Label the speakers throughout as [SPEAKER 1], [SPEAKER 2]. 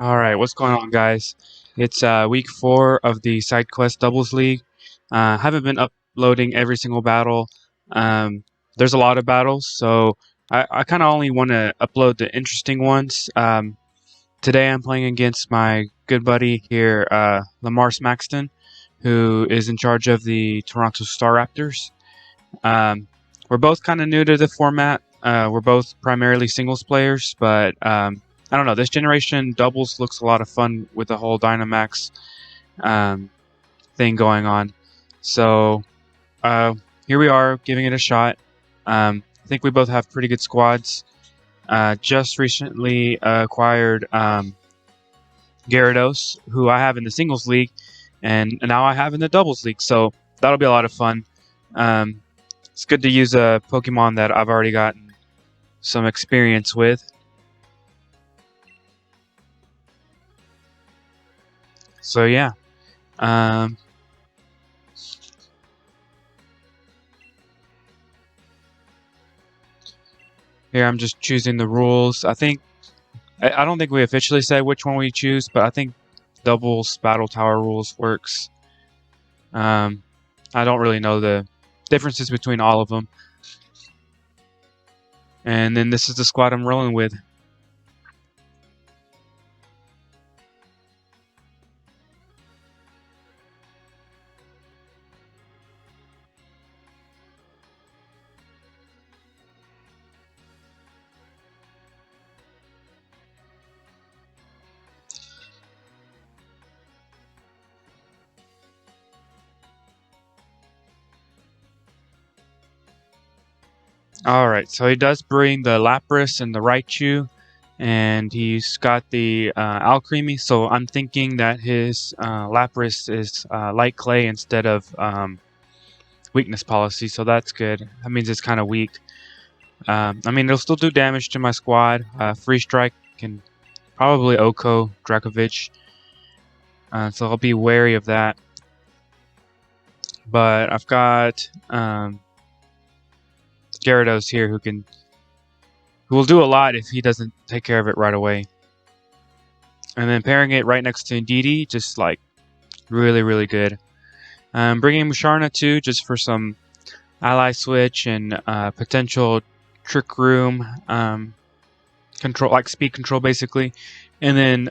[SPEAKER 1] All right, what's going on, guys? It's week 4 of the Side Quest Doubles League. Haven't been uploading every single battle. Um, there's a lot of battles, so I kind of only want to upload the interesting ones. Today I'm playing against my good buddy here, Lamar Smaxton, who is in charge of the Toronto Star Raptors. We're both kind of new to the format. We're both primarily singles players, but I don't know. This generation doubles looks a lot of fun with the whole Dynamax um, thing going on. So uh, here we are, giving it a shot. I think we both have pretty good squads. Just recently acquired Gyarados, who I have in the singles league, and now I have in the doubles league. So that'll be a lot of fun. It's good to use a Pokemon that I've already gotten some experience with. So yeah. Um, Here I'm just choosing the rules. I don't think we officially said which one we choose, but I think doubles battle tower rules works. I don't really know the differences between all of them. And then this is the squad I'm rolling with. Alright, so he does bring the Lapras and the Raichu, and he's got the Alcremie, so I'm thinking that his Lapras is light clay instead of weakness policy, so that's good. That means it's kind of weak. I mean, it'll still do damage to my squad. Free Strike can probably Oko Dracovic, so I'll be wary of that. But I've got Gyarados here who will do a lot if he doesn't take care of it right away. And then pairing it right next to Indeedee, just like really, really good. Bringing Musharna too, just for some ally switch and potential trick room control, like speed control basically. And then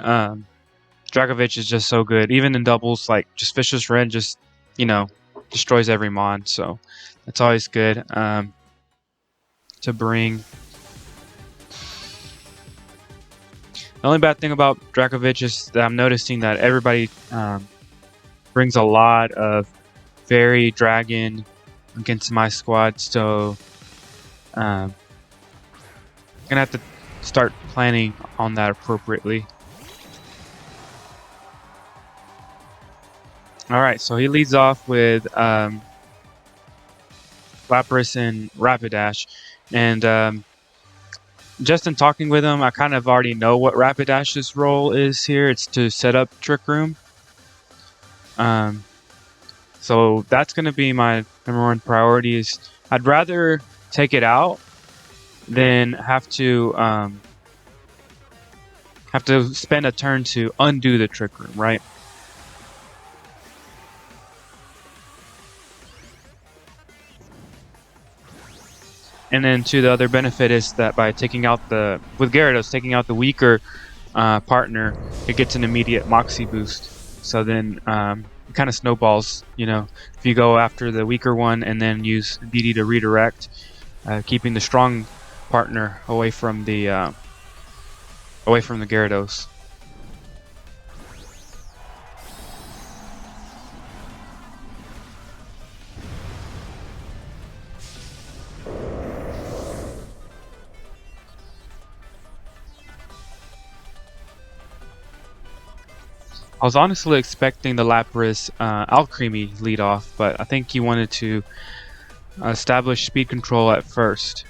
[SPEAKER 1] Dracovic is just so good, even in doubles. Like just Vicious Red, just destroys every mon. So that's always good to bring. The only bad thing about Dracovic is that I'm noticing that everybody brings a lot of Fairy Dragon against my squad, so I'm gonna have to start planning on that appropriately. Alright, so he leads off with Lapras and Rapidash, and just in talking with him, I kind of already know what Rapidash's role is here. It's to set up Trick Room. So that's going to be my number one priority. Is I'd rather take it out than have to spend a turn to undo the Trick Room, right? And then to the other benefit is that by taking out with Gyarados, taking out the weaker partner, it gets an immediate Moxie boost. So then it kind of snowballs, if you go after the weaker one and then use DD to redirect, keeping the strong partner away from the Gyarados. I was honestly expecting the Lapras Alcremie lead off, but I think he wanted to establish speed control at first.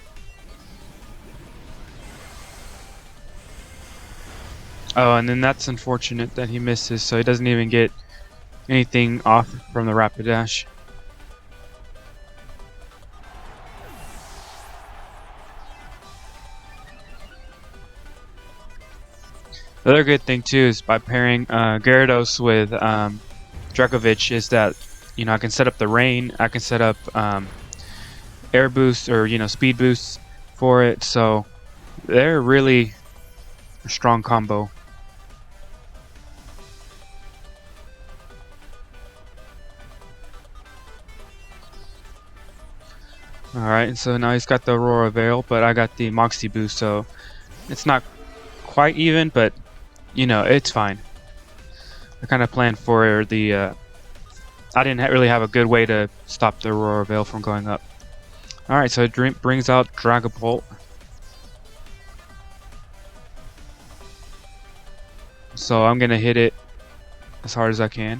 [SPEAKER 1] Oh, and then that's unfortunate that he misses, so he doesn't even get anything off from the Rapidash. The other good thing too is by pairing Gyarados with Dragovich is that I can set up the rain, I can set up air boost or speed boosts for it, so they're really a strong combo. Alright, so now he's got the Aurora Veil, but I got the Moxie boost, so it's not quite even, but it's fine. I kind of planned for the I didn't really have a good way to stop the Aurora Veil from going up. Alright, so it brings out Dragapult. So I'm gonna hit it as hard as I can.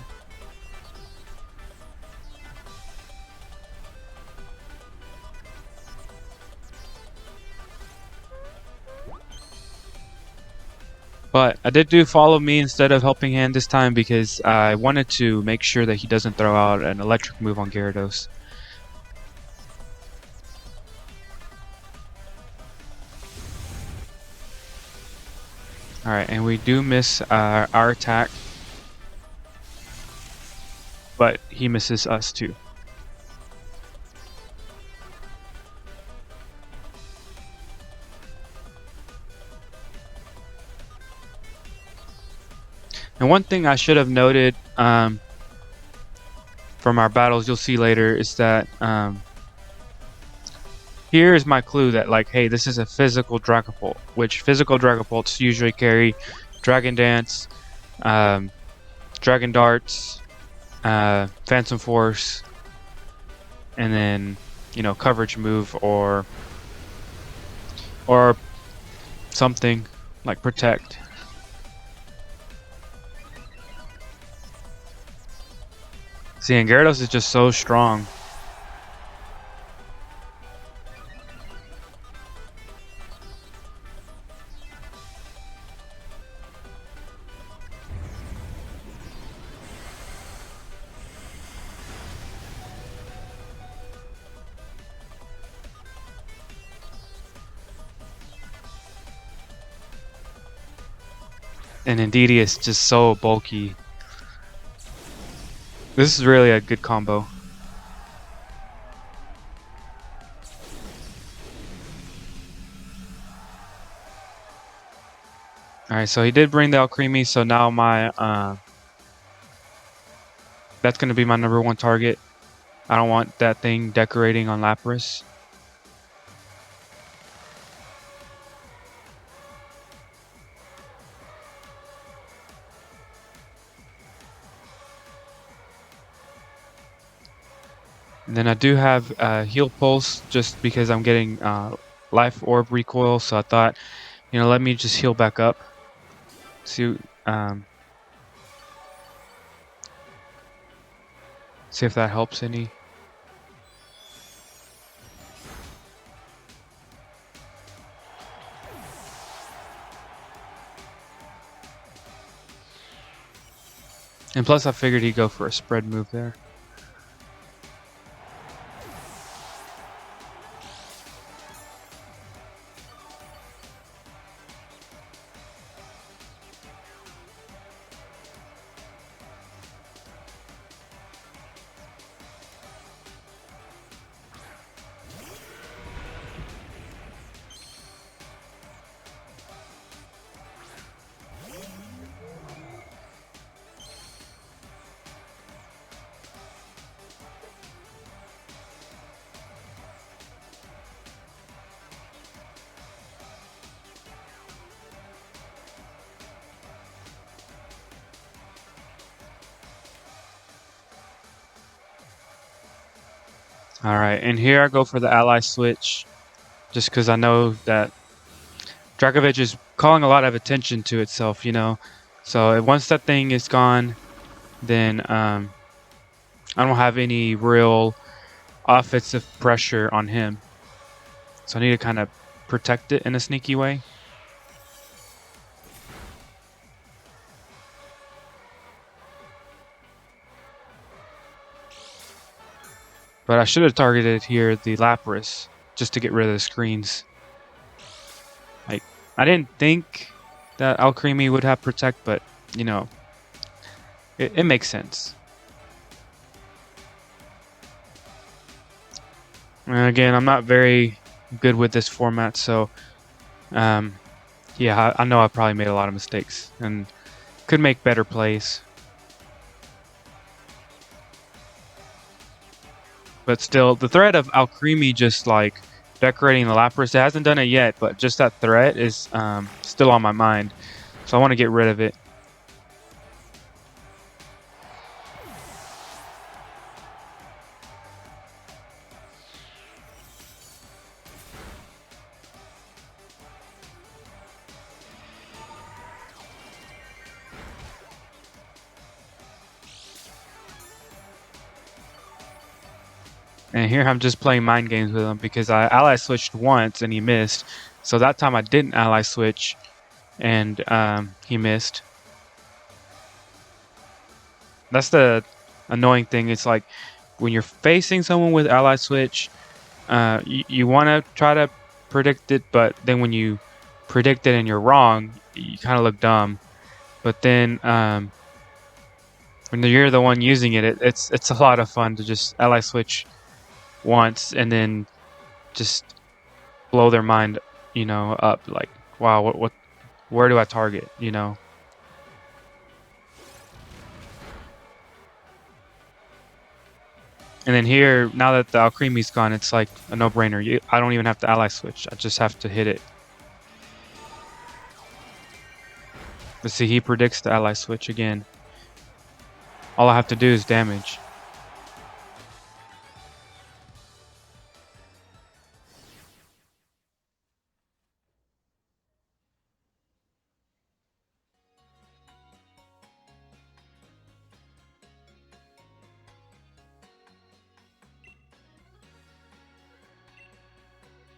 [SPEAKER 1] But I did do follow me instead of helping hand this time because I wanted to make sure that he doesn't throw out an electric move on Gyarados. Alright, and we do miss our attack, but he misses us too. And one thing I should have noted from our battles, you'll see later, is that here is my clue that, like, hey, this is a physical Dragapult, which physical Dragapults usually carry Dragon Dance, Dragon Darts, Phantom Force, and then coverage move or something like Protect. See, and Gyarados is just so strong. And indeed, he is just so bulky. This is really a good combo. Alright, so he did bring the Alcremie, so now my that's gonna be my #1 target. I don't want that thing decorating on Lapras. And then I do have Heal Pulse just because I'm getting Life Orb recoil, so I thought, let me just heal back up. See, see if that helps any. And plus I figured he'd go for a spread move there. Alright, and here I go for the ally switch, just because I know that Dragovich is calling a lot of attention to itself, So once that thing is gone, then I don't have any real offensive pressure on him. So I need to kind of protect it in a sneaky way. But I should have targeted here the Lapras just to get rid of the screens. Like, I didn't think that Alcremie would have Protect, but, you know, it makes sense. And again, I'm not very good with this format, so yeah, I know I probably made a lot of mistakes and could make better plays. But still, the threat of Alcremie just like decorating the Lapras, it hasn't done it yet, but just that threat is still on my mind. So I want to get rid of it. And here I'm just playing mind games with him because I ally switched once and he missed. So that time I didn't ally switch and he missed. That's the annoying thing. It's like when you're facing someone with ally switch, you want to try to predict it, but then when you predict it and you're wrong, you kind of look dumb. But then when you're the one using it, it's a lot of fun to just ally switch once and then just blow their mind, you know, up. Like, wow, what, where do I target, you know? And then here, now that the Alcremie's gone, it's like a no-brainer. I don't even have to ally switch. I just have to hit it. But see, he predicts the ally switch again. All I have to do is damage.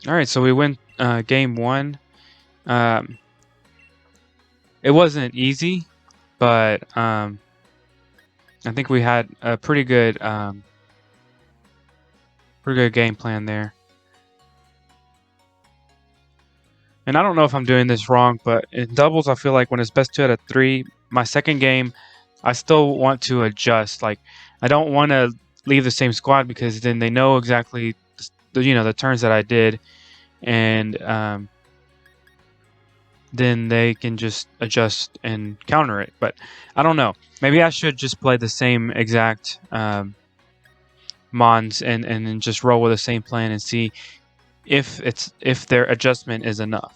[SPEAKER 1] All right, so we win game one. It wasn't easy, but I think we had a pretty good game plan there. And I don't know if I'm doing this wrong, but in doubles, I feel like when it's best 2 out of 3, my second game, I still want to adjust. Like, I don't want to leave the same squad because then they know exactly, the turns that I did, and then they can just adjust and counter it. But I don't know. Maybe I should just play the same exact mons and then just roll with the same plan and see if their adjustment is enough.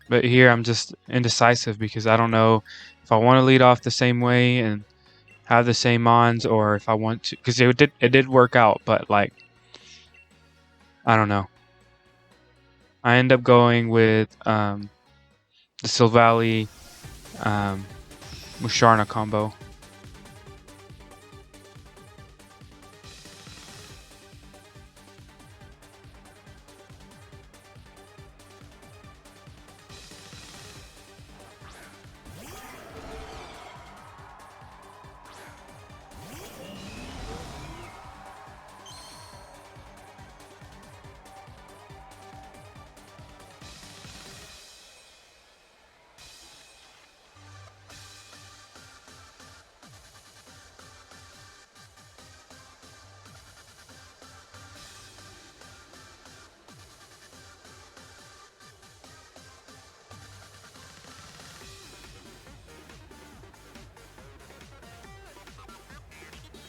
[SPEAKER 1] But here I'm just indecisive because I don't know if I want to lead off the same way and have the same mons, or if I want to, because it did work out, but like, I don't know. I end up going with the Silvally Musharna combo.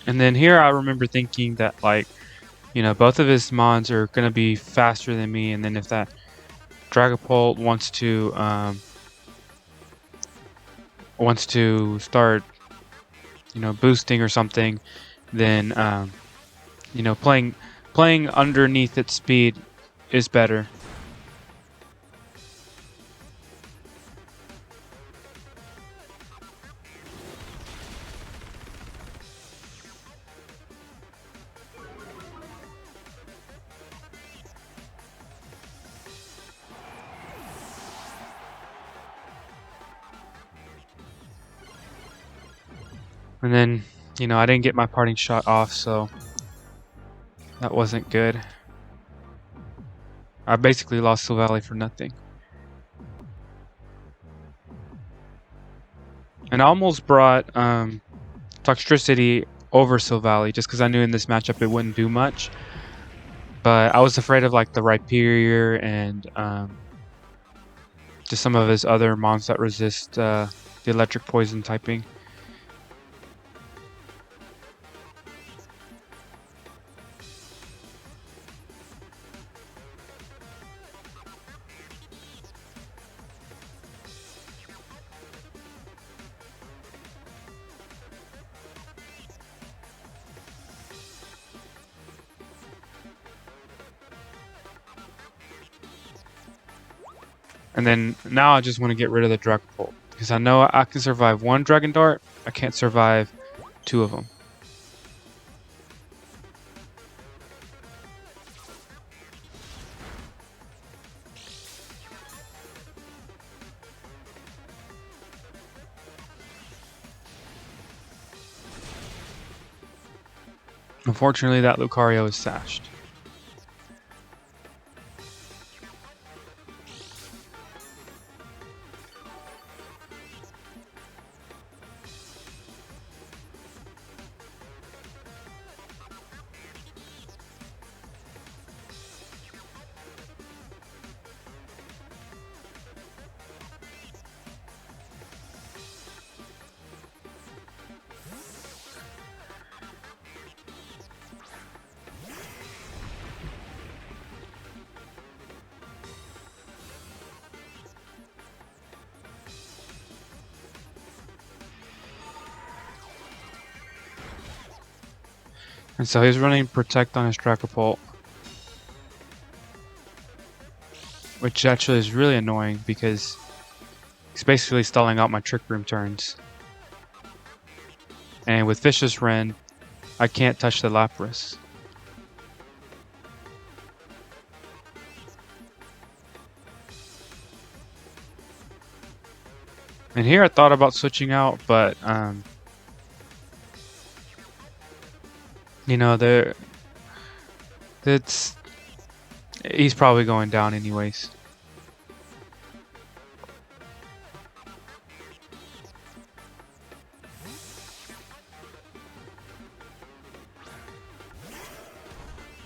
[SPEAKER 1] And then here I remember thinking that, like, both of his mons are going to be faster than me, and then if that Dragapult wants to start, boosting or something, then playing underneath its speed is better. And then, I didn't get my parting shot off, so that wasn't good. I basically lost Silvally for nothing. And I almost brought Toxtricity over Silvally just because I knew in this matchup it wouldn't do much. But I was afraid of like the Rhyperior and just some of his other mons that resist the electric poison typing. And then now I just want to get rid of the Dragapult because I know I can survive one Dragon Dart. I can't survive two of them. Unfortunately, that Lucario is sashed. And so he's running Protect on his Dragapult, which actually is really annoying because he's basically stalling out my Trick Room turns. And with Vicious Rend, I can't touch the Lapras. And here I thought about switching out, but he's probably going down anyways.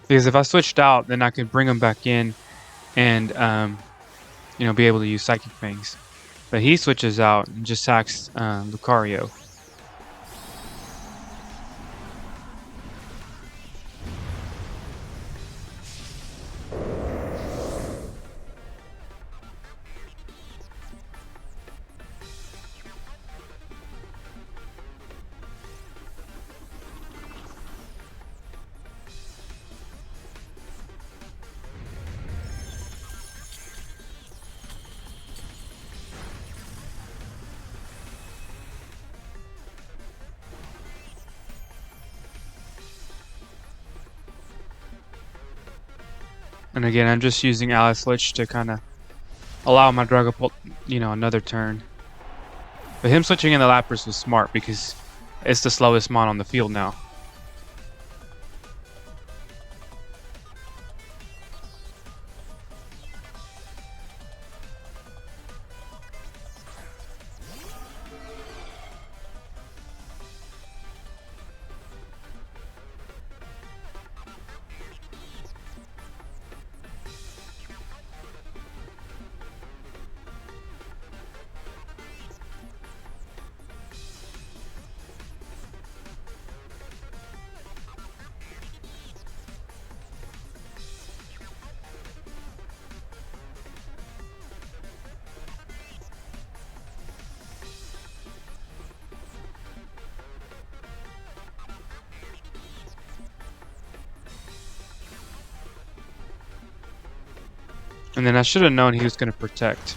[SPEAKER 1] Because if I switched out, then I could bring him back in and be able to use Psychic Fangs. But he switches out and just sacks Lucario. And again, I'm just using Alice Lich to kind of allow my Dragapult, another turn. But him switching in the Lapras was smart because it's the slowest mon on the field now. And then I should have known he was going to Protect.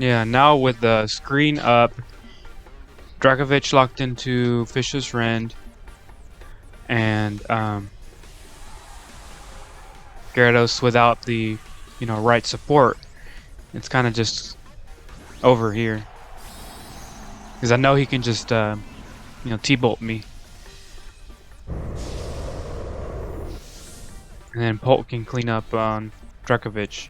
[SPEAKER 1] Yeah, now with the screen up, Dragovich locked into Fish's Rend, and Gyarados without the, right support. It's kind of just over here. Because I know he can just, T-bolt me. And then Polt can clean up on Dragovich.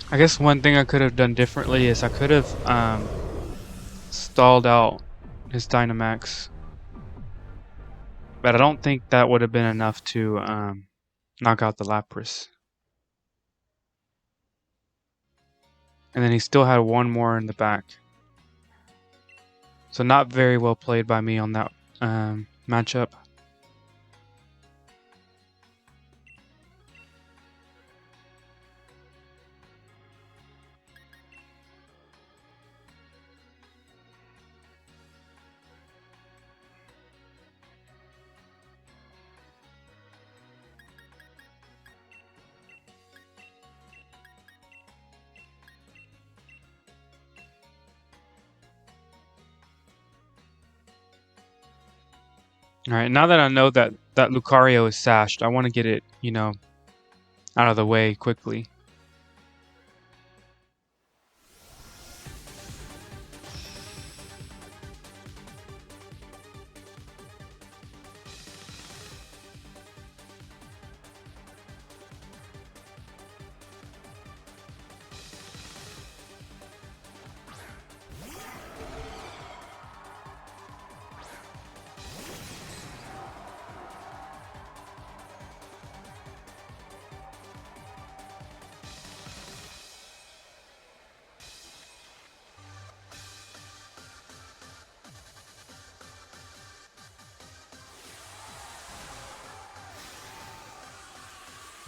[SPEAKER 1] I guess one thing I could have done differently is I could have stalled out his Dynamax. But I don't think that would have been enough to knock out the Lapras. And then he still had one more in the back. So not very well played by me on that matchup. Alright, now that I know that Lucario is sashed, I want to get it, out of the way quickly.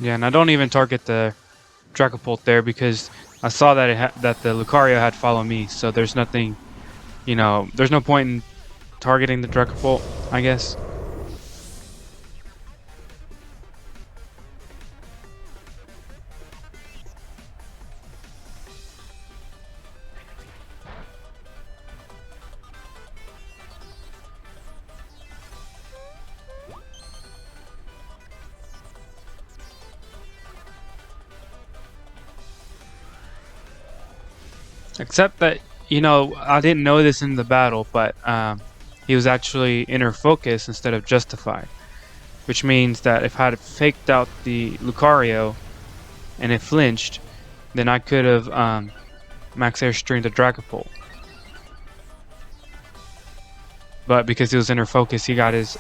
[SPEAKER 1] Yeah, and I don't even target the Dragapult there because I saw that that the Lucario had follow me, so there's nothing, there's no point in targeting the Dragapult, I guess. Except that, I didn't know this in the battle, but he was actually inner focus instead of justified. Which means that if I had faked out the Lucario and it flinched, then I could have max air streamed the Dragapult. But because he was inner focus, he got his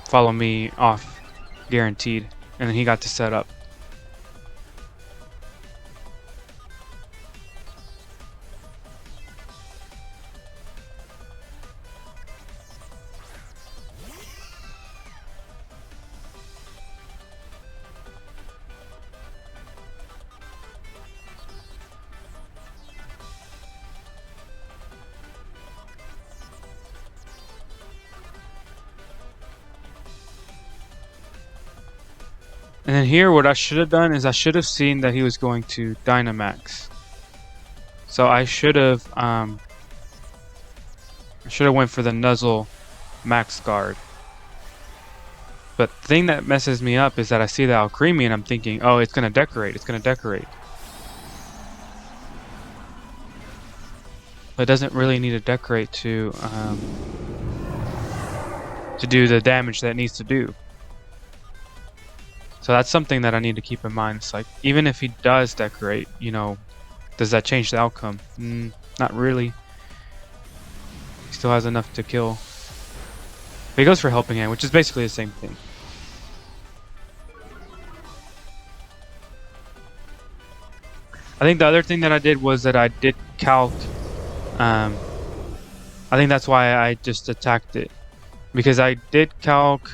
[SPEAKER 1] follow me off guaranteed, and then he got to set up. And then here, what I should have done is I should have seen that he was going to Dynamax. So I should have went for the Nuzzle Max Guard. But the thing that messes me up is that I see the Alcremie and I'm thinking, oh, it's gonna decorate. It's gonna decorate. But it doesn't really need to decorate to do the damage that it needs to do. So that's something that I need to keep in mind. It's like, even if he does decorate, does that change the outcome? Not really. He still has enough to kill. But he goes for helping hand, which is basically the same thing. I think the other thing that I did was that I did calc. I think that's why I just attacked it. Because I did calc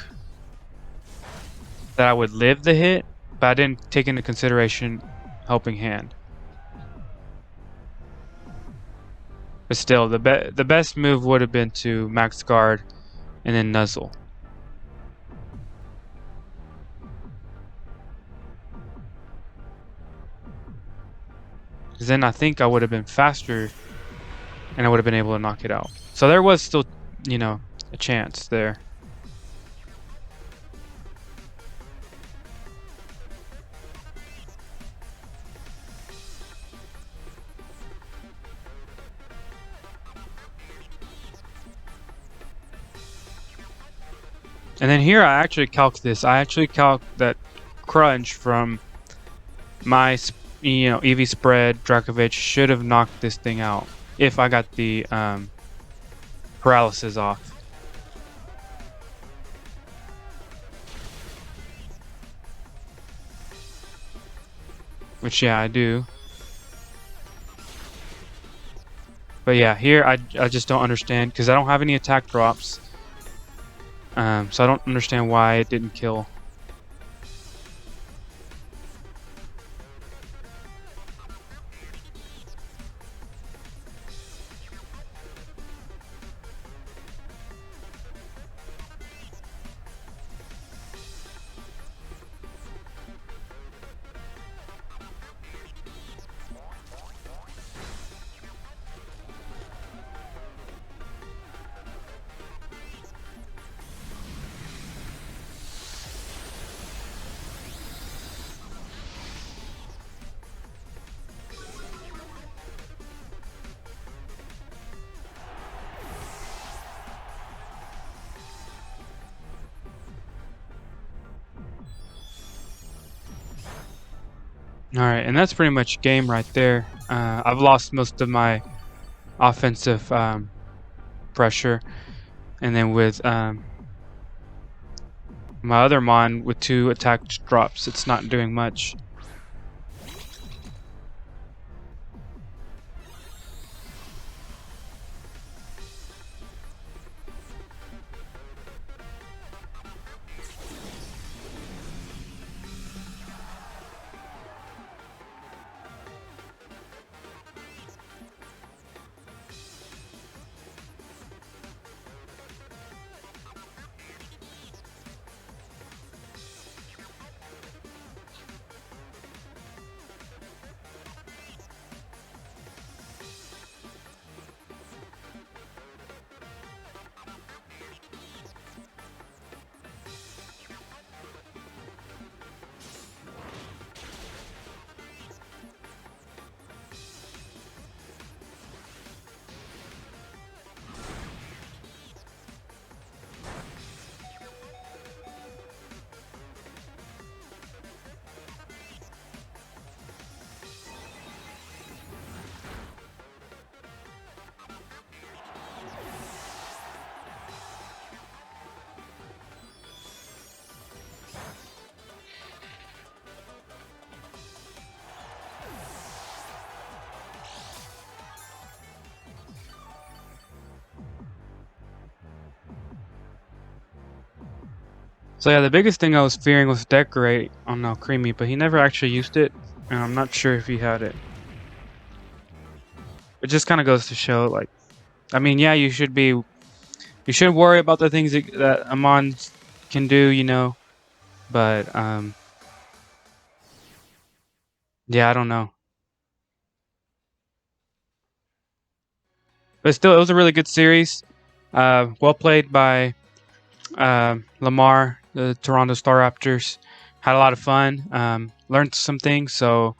[SPEAKER 1] that I would live the hit, but I didn't take into consideration helping hand. But still, the best move would have been to max guard and then nuzzle. Because then I think I would have been faster and I would have been able to knock it out. So there was still, a chance there. And then here I actually calc this. I actually calc that crunch from my, EV spread. Dracovic should have knocked this thing out if I got the paralysis off. Which, yeah, I do. But yeah, here I just don't understand because I don't have any attack drops. So I don't understand why it didn't kill. Alright, and that's pretty much game right there. I've lost most of my offensive pressure. And then with my other Mon with 2 attack drops, it's not doing much. So yeah, the biggest thing I was fearing was decorate on Creamy, but he never actually used it, and I'm not sure if he had it. It just kind of goes to show, like, I mean, yeah, you should worry about the things that Amon can do, but yeah, I don't know. But still, it was a really good series. Well played by Lamar, the Toronto Star Raptors. Had a lot of fun. Learned some things, so